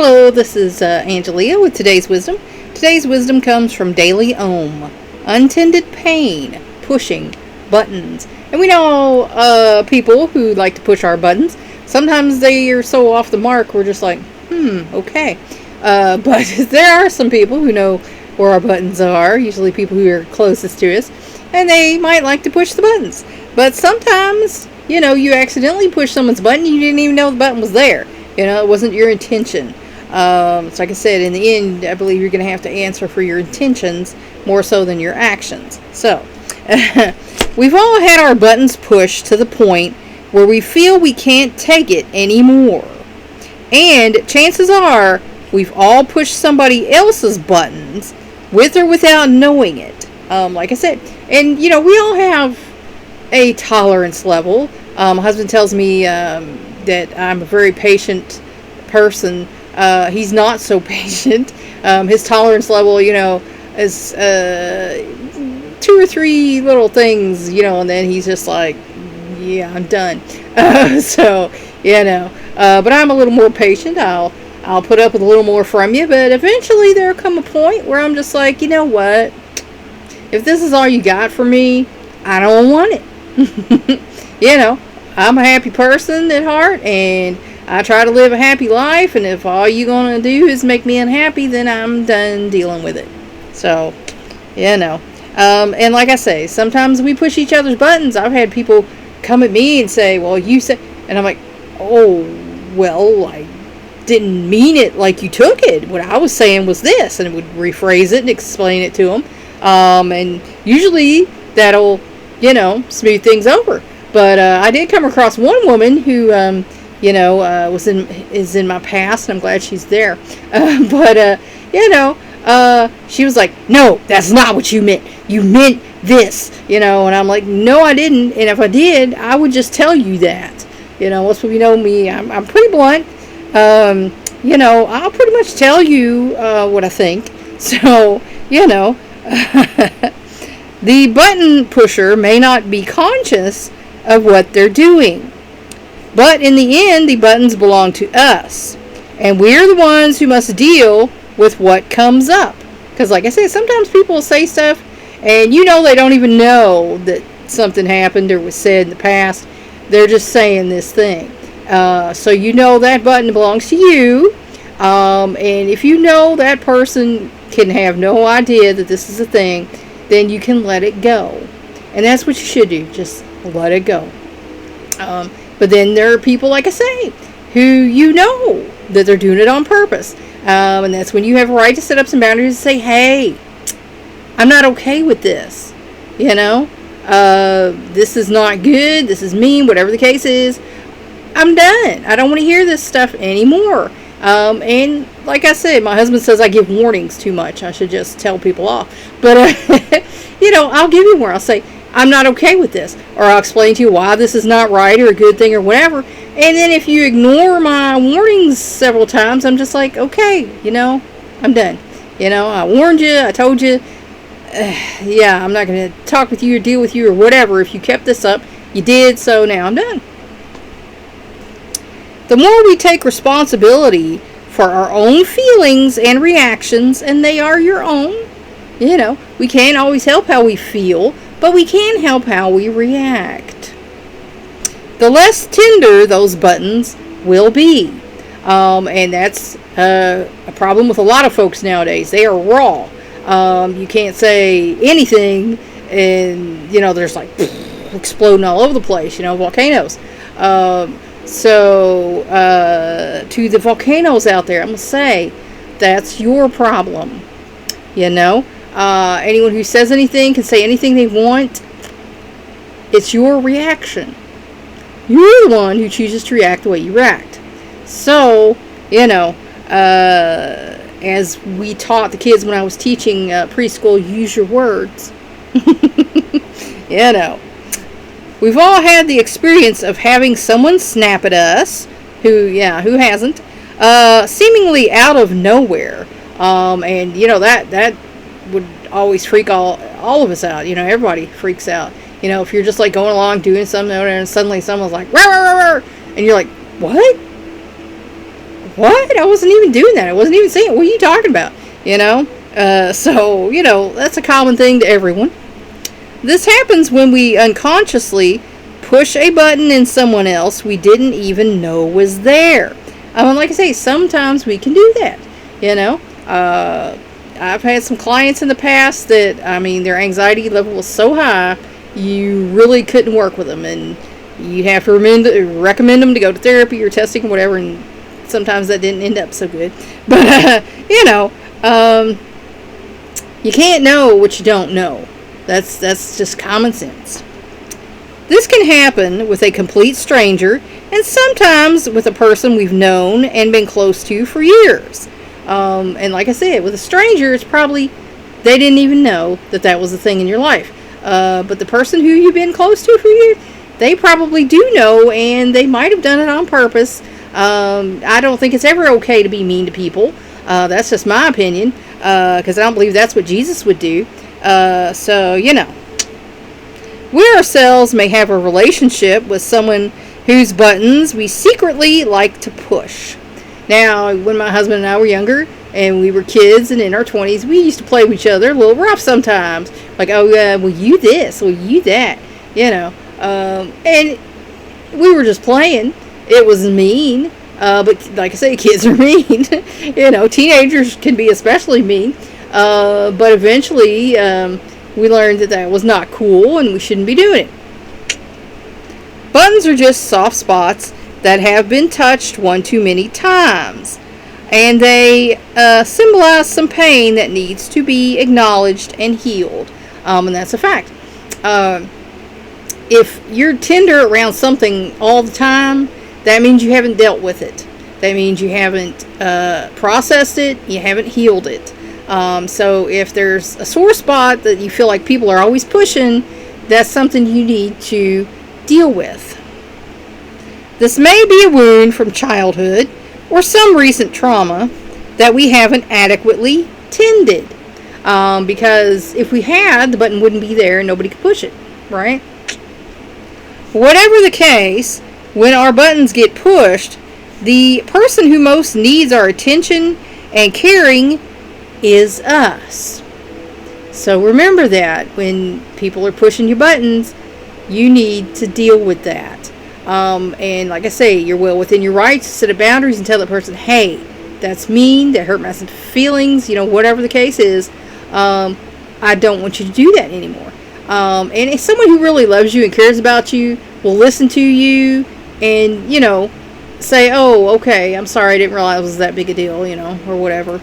Hello, this is Angelia with today's wisdom. Today's wisdom comes from Daily Ohm. Untended pain, pushing buttons. And we know people who like to push our buttons. Sometimes they are so off the mark, we're just like, okay. But there are some people who know where our buttons are, usually people who are closest to us, and they might like to push the buttons. But sometimes, you accidentally push someone's button, you didn't even know the button was there. It wasn't your intention. So like I said, in the end, I believe you're going to have to answer for your intentions more so than your actions. So, we've all had our buttons pushed to the point where we feel we can't take it anymore. And chances are, we've all pushed somebody else's buttons, with or without knowing it. Like I said, and we all have a tolerance level. My husband tells me that I'm a very patient person. He's not so patient. His tolerance level, is 2 or 3 little things, and then he's just like, yeah, I'm done. But I'm a little more patient. I'll put up with a little more from you, but eventually there'll come a point where I'm just like, you know what? If this is all you got for me, I don't want it. I'm a happy person at heart, and I try to live a happy life, and if all you're going to do is make me unhappy, then I'm done dealing with it. So, and like I say, sometimes we push each other's buttons. I've had people come at me and say, well, you said, and I'm like, oh, well, I didn't mean it like you took it. What I was saying was this, and it would rephrase it and explain it to them. And usually that'll, smooth things over. But I did come across one woman who, is in my past, and I'm glad she's there. She was like, no, that's not what you meant. You meant this, and I'm like, no, I didn't. And if I did, I would just tell you that. Most of you know me. I'm pretty blunt. I'll pretty much tell you what I think. So, the button pusher may not be conscious of what they're doing. But in the end, the buttons belong to us. And we're the ones who must deal with what comes up. Because like I said, sometimes people will say stuff and they don't even know that something happened or was said in the past. They're just saying this thing. So that button belongs to you. And if that person can have no idea that this is a thing, then you can let it go. And that's what you should do. Just let it go. But then there are people, like I say, who that they're doing it on purpose. And that's when you have a right to set up some boundaries and say, hey, I'm not okay with this. This is not good. This is mean. Whatever the case is, I'm done. I don't want to hear this stuff anymore. And like I said, my husband says I give warnings too much. I should just tell people off. But, I'll give you more. I'll say, I'm not okay with this. Or I'll explain to you why this is not right or a good thing or whatever. And then if you ignore my warnings several times, I'm just like, okay, I'm done. I warned you. I told you. I'm not going to talk with you or deal with you or whatever. If you kept this up, you did. So now I'm done. The more we take responsibility for our own feelings and reactions, and they are your own, we can't always help how we feel, but we can help how we react. The less tender those buttons will be. And that's a problem with a lot of folks nowadays. They are raw. You can't say anything, and, there's like exploding all over the place, volcanoes. So, to the volcanoes out there, I'm going to say, that's your problem. Anyone who says anything can say anything they want. It's your reaction. You're the one who chooses to react the way you react. So, as we taught the kids when I was teaching preschool, use your words. We've all had the experience of having someone snap at us, who hasn't, seemingly out of nowhere. And that would always freak all of us out. Everybody freaks out. If you're just like going along doing something and suddenly someone's like, "Rawr, rawr, rawr," and you're like, what? what? I wasn't even doing that. I wasn't even saying it. What are you talking about? So, that's a common thing to everyone. This happens when we unconsciously push a button in someone else we didn't even know was there. Like I say, sometimes we can do that. I've had some clients in the past that, their anxiety level was so high, you really couldn't work with them, and you'd have to recommend them to go to therapy or testing or whatever, and sometimes that didn't end up so good. But, you can't know what you don't know. That's just common sense. This can happen with a complete stranger, and sometimes with a person we've known and been close to for years. And like I said, with a stranger, it's probably they didn't even know that was a thing in your life. But the person who you've been close to for years, they probably do know, and they might have done it on purpose. I don't think it's ever okay to be mean to people. That's just my opinion, because I don't believe that's what Jesus would do. We ourselves may have a relationship with someone whose buttons we secretly like to push. Now, when my husband and I were younger, and we were kids and in our 20s, we used to play with each other a little rough sometimes. Like, oh, well, you this, well, you that, and we were just playing. It was mean, but like I say, kids are mean. Teenagers can be especially mean. But eventually, we learned that was not cool and we shouldn't be doing it. Buttons are just soft spots that have been touched one too many times, and they symbolize some pain that needs to be acknowledged and healed, and that's a fact. If you're tender around something all the time, that means you haven't dealt with it. That means you haven't processed it, you haven't healed it. So if there's a sore spot that you feel like people are always pushing, that's something you need to deal with. This may be a wound from childhood or some recent trauma that we haven't adequately tended. Because if we had, the button wouldn't be there and nobody could push it, right? Whatever the case, when our buttons get pushed, the person who most needs our attention and caring is us. So remember that when people are pushing your buttons, you need to deal with that. And like I say, you're well within your rights to set up boundaries and tell that person, hey, that's mean, that hurt my feelings, whatever the case is. I don't want you to do that anymore. And if someone who really loves you and cares about you will listen to you and, say, oh, okay, I'm sorry, I didn't realize it was that big a deal, or whatever.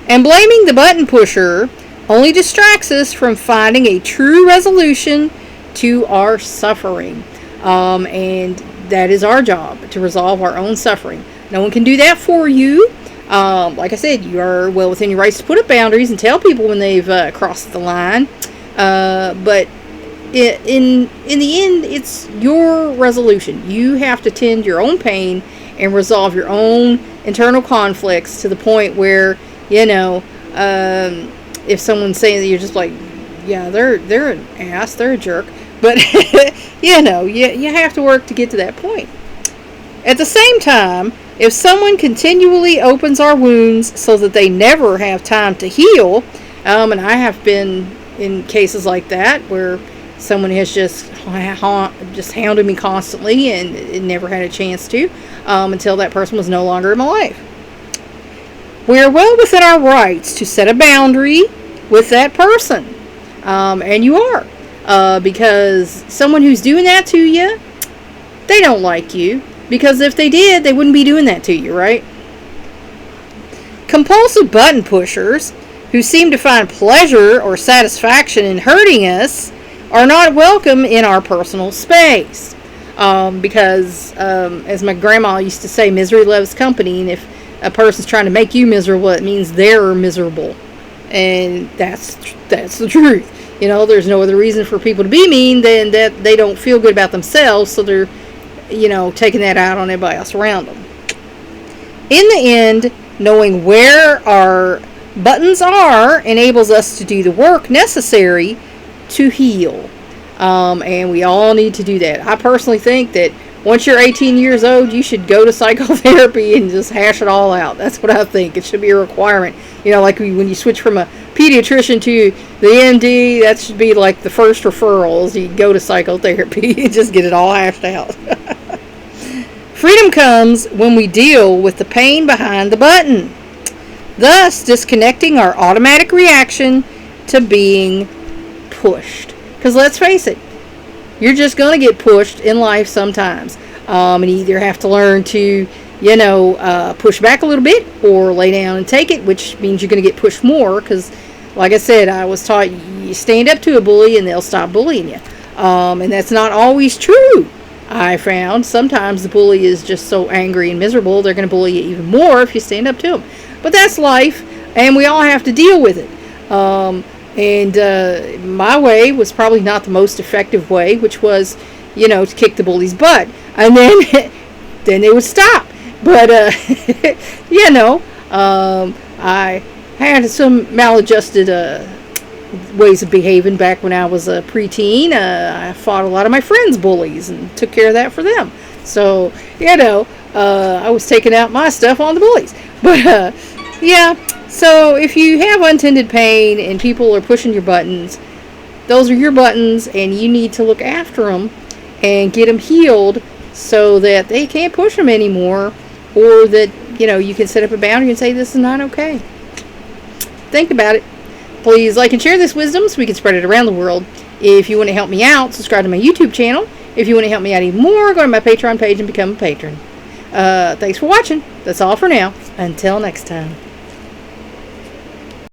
And blaming the button pusher only distracts us from finding a true resolution to our suffering. And that is our job, to resolve our own suffering. No one can do that for you. Like I said, you are well within your rights to put up boundaries and tell people when they've crossed the line. But in the end, it's your resolution. You have to tend your own pain and resolve your own internal conflicts to the point where, if someone's saying that, you're just like, yeah, they're an ass, they're a jerk. But, you have to work to get to that point. At the same time, if someone continually opens our wounds so that they never have time to heal, and I have been in cases like that where someone has just hounded me constantly and it never had a chance to, until that person was no longer in my life. We are well within our rights to set a boundary with that person, and you are. Because someone who's doing that to you, they don't like you. Because if they did, they wouldn't be doing that to you, right? Compulsive button pushers who seem to find pleasure or satisfaction in hurting us are not welcome in our personal space. Because, as my grandma used to say, misery loves company. And if a person's trying to make you miserable, it means they're miserable. And that's the truth. There's no other reason for people to be mean than that they don't feel good about themselves, so they're, taking that out on everybody else around them. In the end, knowing where our buttons are enables us to do the work necessary to heal. And we all need to do that. I personally think that once you're 18 years old, you should go to psychotherapy and just hash it all out. That's what I think. It should be a requirement. Like when you switch from a pediatrician to the ND, that should be like the first referrals. You go to psychotherapy and just get it all hashed out. Freedom comes when we deal with the pain behind the button, thus disconnecting our automatic reaction to being pushed. Because let's face it, you're just going to get pushed in life sometimes. And you either have to learn to, push back a little bit or lay down and take it, which means you're going to get pushed more. Because, like I said, I was taught you stand up to a bully and they'll stop bullying you. And that's not always true. I found sometimes the bully is just so angry and miserable, they're going to bully you even more if you stand up to them. But that's life, and we all have to deal with it. My way was probably not the most effective way, which was, to kick the bully's butt. And then then they would stop. But, I had some maladjusted ways of behaving back when I was a preteen. I fought a lot of my friends' bullies and took care of that for them. So, I was taking out my stuff on the bullies. But, so if you have untended pain and people are pushing your buttons, those are your buttons and you need to look after them and get them healed so that they can't push them anymore, or that, you can set up a boundary and say, this is not okay. Think about it. Please like and share this wisdom so we can spread it around the world. If you want to help me out, subscribe to my YouTube channel. If you want to help me out even more, go to my Patreon page and become a patron. Thanks for watching. That's all for now. Until next time.